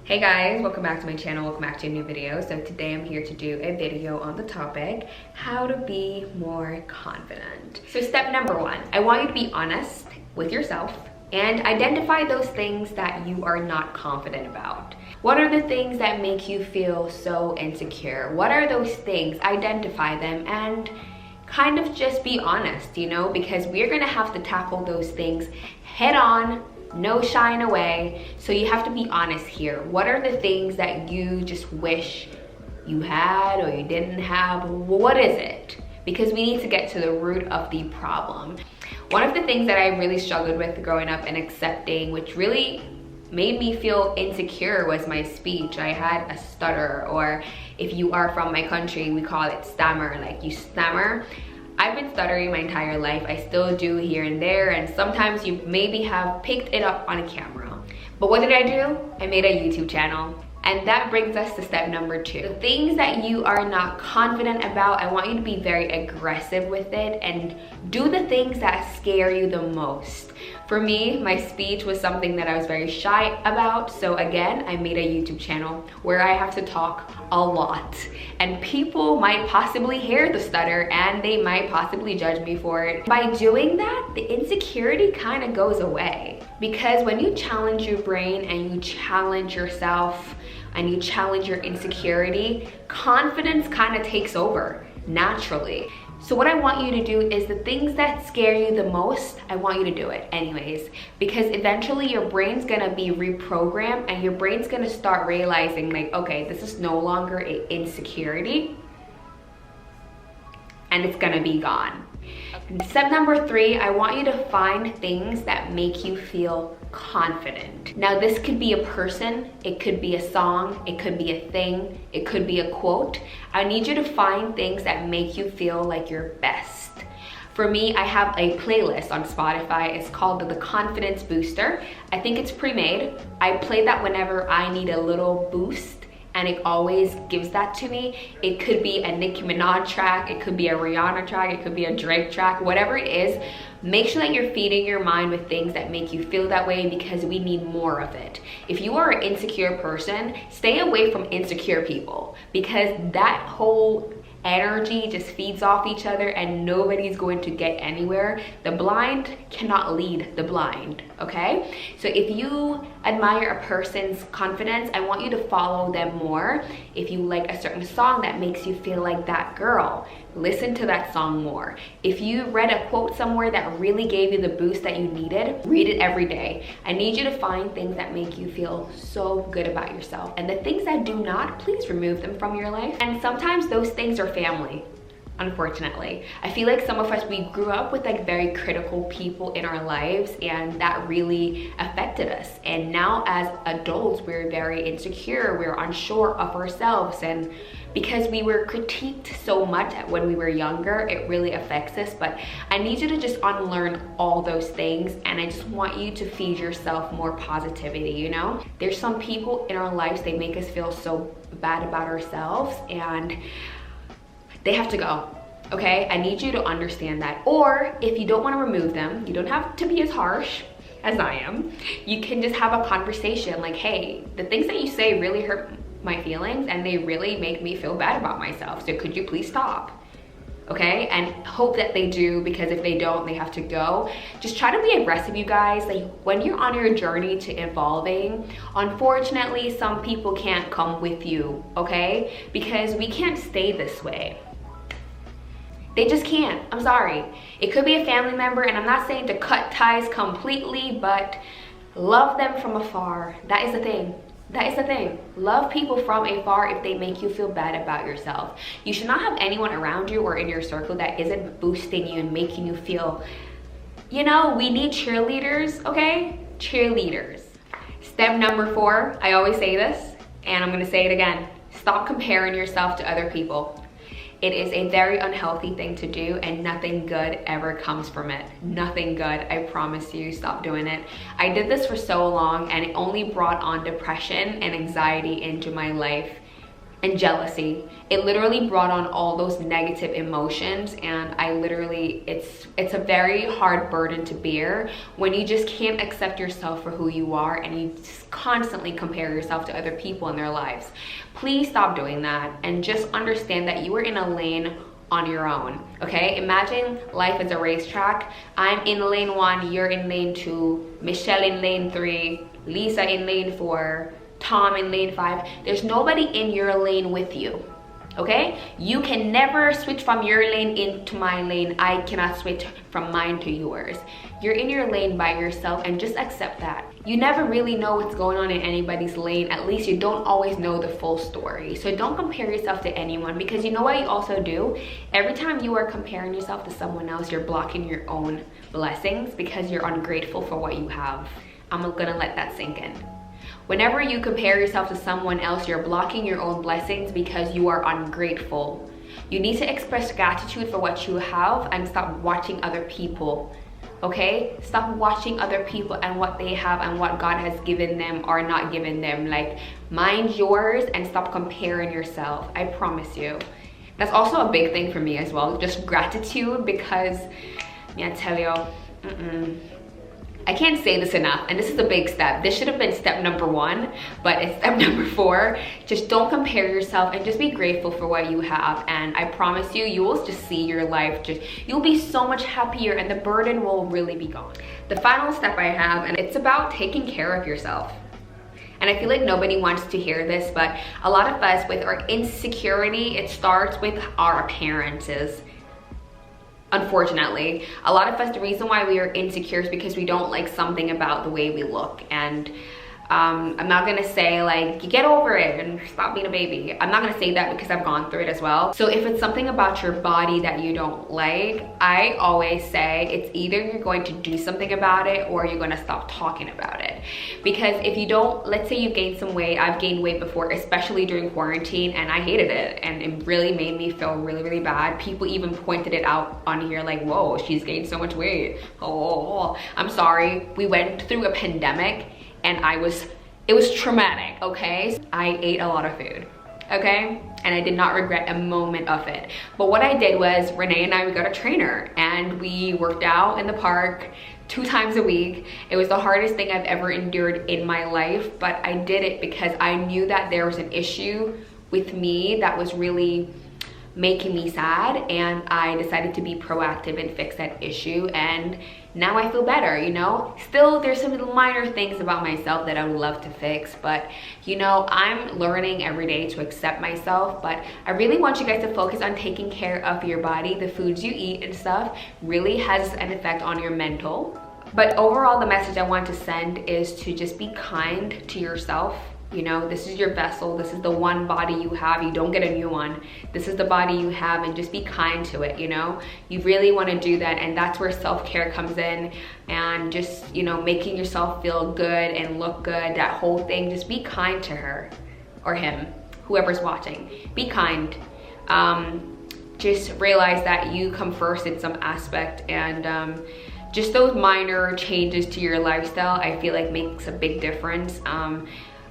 Hey guys, welcome back to my channel, welcome back to a new video. So today I'm here to do a video on the topic, how to be more confident. So step number one, I want you to be honest with yourself and identify those things that you are not confident about. What are the things that make you feel so insecure? What are those things? Identify them and kind of just be honest, because we're gonna have to tackle those things head on, no shying away. So you have to be honest here. What are the things that you just wish you had or you didn't have? What is it? Because we need to get to the root of the problem. One of the things that I really struggled with growing up and accepting, which really made me feel insecure, was my speech. I had a stutter, or if you are from my country, we call it stammer, like you stammer. I've been stuttering my entire life. I still do here and there, and sometimes you maybe have picked it up on a camera. But what did I do? I made a YouTube channel. And that brings us to step number two. The things that you are not confident about, I want you to be very aggressive with it and do the things that scare you the most. For me, my speech was something that I was very shy about. So again, I made a YouTube channel where I have to talk a lot. And people might possibly hear the stutter and they might possibly judge me for it. By doing that, the insecurity kind of goes away. Because when you challenge your brain and you challenge yourself and you challenge your insecurity, confidence kind of takes over naturally. So what I want you to do is the things that scare you the most, I want you to do it anyways, because eventually your brain's gonna be reprogrammed and your brain's gonna start realizing like, okay, this is no longer an insecurity and it's gonna be gone. Step number three, I want you to find things that make you feel confident. Now this could be a person, it could be a song, it could be a thing, it could be a quote. I need you to find things that make you feel like you're best. For me, I have a playlist on Spotify. It's called the Confidence Booster. I think it's pre-made. I play that whenever I need a little boost, and it always gives that to me. It could be a Nicki Minaj track, it could be a Rihanna track, it could be a Drake track, whatever it is. Make sure that you're feeding your mind with things that make you feel that way, because we need more of it. If you are an insecure person, stay away from insecure people, because that whole energy just feeds off each other and nobody's going to get anywhere. The blind cannot lead the blind, okay? So if you admire a person's confidence, I want you to follow them more. If you like a certain song that makes you feel like that girl, listen to that song more. If you read a quote somewhere that really gave you the boost that you needed, read it every day. I need you to find things that make you feel so good about yourself. And the things that do not, please remove them from your life. And sometimes those things are family, unfortunately. I feel like some of us, we grew up with like very critical people in our lives, and that really affected us. And now as adults, we're very insecure, we're unsure of ourselves, and because we were critiqued so much when we were younger, it really affects us. But I need you to just unlearn all those things, and I just want you to feed yourself more positivity, There's some people in our lives, they make us feel so bad about ourselves, and they have to go, okay? I need you to understand that. Or if you don't want to remove them, you don't have to be as harsh as I am. You can just have a conversation like, hey, the things that you say really hurt my feelings and they really make me feel bad about myself. So could you please stop? Okay, and hope that they do, because if they don't, they have to go. Just try to be aggressive, you guys. Like when you're on your journey to evolving, unfortunately, some people can't come with you, okay? Because we can't stay this way. They just can't. I'm sorry. It could be a family member, and I'm not saying to cut ties completely, but love them from afar. That is the thing. That is the thing. Love people from afar if they make you feel bad about yourself. You should not have anyone around you or in your circle that isn't boosting you and making you feel, we need cheerleaders, okay? Cheerleaders. Step number four, I always say this, and I'm gonna say it again. Stop comparing yourself to other people. It is a very unhealthy thing to do, and nothing good ever comes from it. Nothing good, I promise you. Stop doing it. I did this for so long, and it only brought on depression and anxiety into my life. and jealousy. It literally brought on all those negative emotions, and it's a very hard burden to bear when you just can't accept yourself for who you are and you just constantly compare yourself to other people in their lives. Please stop doing that and just understand that you are in a lane on your own, okay? Imagine life as a racetrack. I'm in lane 1, you're in lane 2, Michelle in lane 3, Lisa in lane 4, Tom in lane 5. There's nobody in your lane with you, okay? You can never switch from your lane into my lane. I cannot switch from mine to yours. You're in your lane by yourself, and just accept that. You never really know what's going on in anybody's lane. At least you don't always know the full story. So don't compare yourself to anyone, because you know what you also do? Every time you are comparing yourself to someone else, you're blocking your own blessings because you're ungrateful for what you have. I'm gonna let that sink in. Whenever you compare yourself to someone else, you're blocking your own blessings because you are ungrateful. You need to express gratitude for what you have and stop watching other people, okay? Stop watching other people and what they have and what God has given them or not given them. Like, mind yours and stop comparing yourself. I promise you. That's also a big thing for me as well, just gratitude, because I tell you, I can't say this enough, and this is a big step. This should have been step number 1, but it's step number 4. Just don't compare yourself and just be grateful for what you have. And I promise you, you will just see your life, you'll be so much happier, and the burden will really be gone. The final step I have, and it's about taking care of yourself. And I feel like nobody wants to hear this, but a lot of us, with our insecurity, it starts with our appearances. Unfortunately, a lot of us, the reason why we are insecure is because we don't like something about the way we look. And I'm not gonna say like, you get over it and stop being a baby. I'm not gonna say that because I've gone through it as well. So if it's something about your body that you don't like, I always say it's either you're going to do something about it or you're gonna stop talking about it. Because if you don't, let's say you've gained some weight. I've gained weight before, especially during quarantine, and I hated it. And it really made me feel really, really bad. People even pointed it out on here like, whoa, she's gained so much weight. Oh, I'm sorry. We went through a pandemic, and it was traumatic, okay? I ate a lot of food, okay? And I did not regret a moment of it. But what I did was, Renee and I, we got a trainer, and we worked out in the park 2 times a week. It was the hardest thing I've ever endured in my life, but I did it because I knew that there was an issue with me that was really making me sad, and I decided to be proactive and fix that issue, and now I feel better, you know? Still, there's some little minor things about myself that I would love to fix, but you know, I'm learning every day to accept myself. But I really want you guys to focus on taking care of your body. The foods you eat and stuff really has an effect on your mental. But overall, the message I want to send is to just be kind to yourself. You know, this is your vessel. This is the one body you have. You don't get a new one. This is the body you have, and just be kind to it, you know? You really want to do that, and that's where self-care comes in, and just, you know, making yourself feel good and look good, that whole thing. Just be kind to her or him, whoever's watching. Be kind. Just realize that you come first in some aspect, and just those minor changes to your lifestyle, I feel like makes a big difference.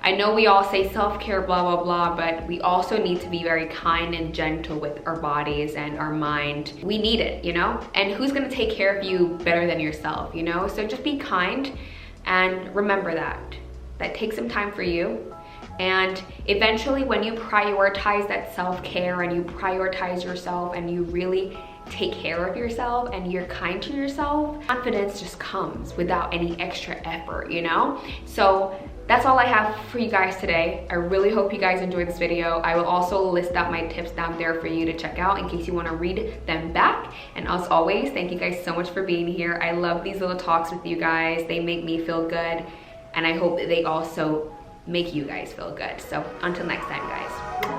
I know we all say self-care, blah, blah, blah, but we also need to be very kind and gentle with our bodies and our mind. We need it, you know? And who's gonna take care of you better than yourself, you know? So just be kind, and remember that. That takes some time for you. And eventually, when you prioritize that self-care and you prioritize yourself and you really take care of yourself and you're kind to yourself, confidence just comes without any extra effort, you know? So that's all I have for you guys today. I really hope you guys enjoyed this video. I will also list out my tips down there for you to check out in case you want to read them back. And as always, thank you guys so much for being here. I love these little talks with you guys. They make me feel good, and I hope that they also make you guys feel good. So until next time, guys.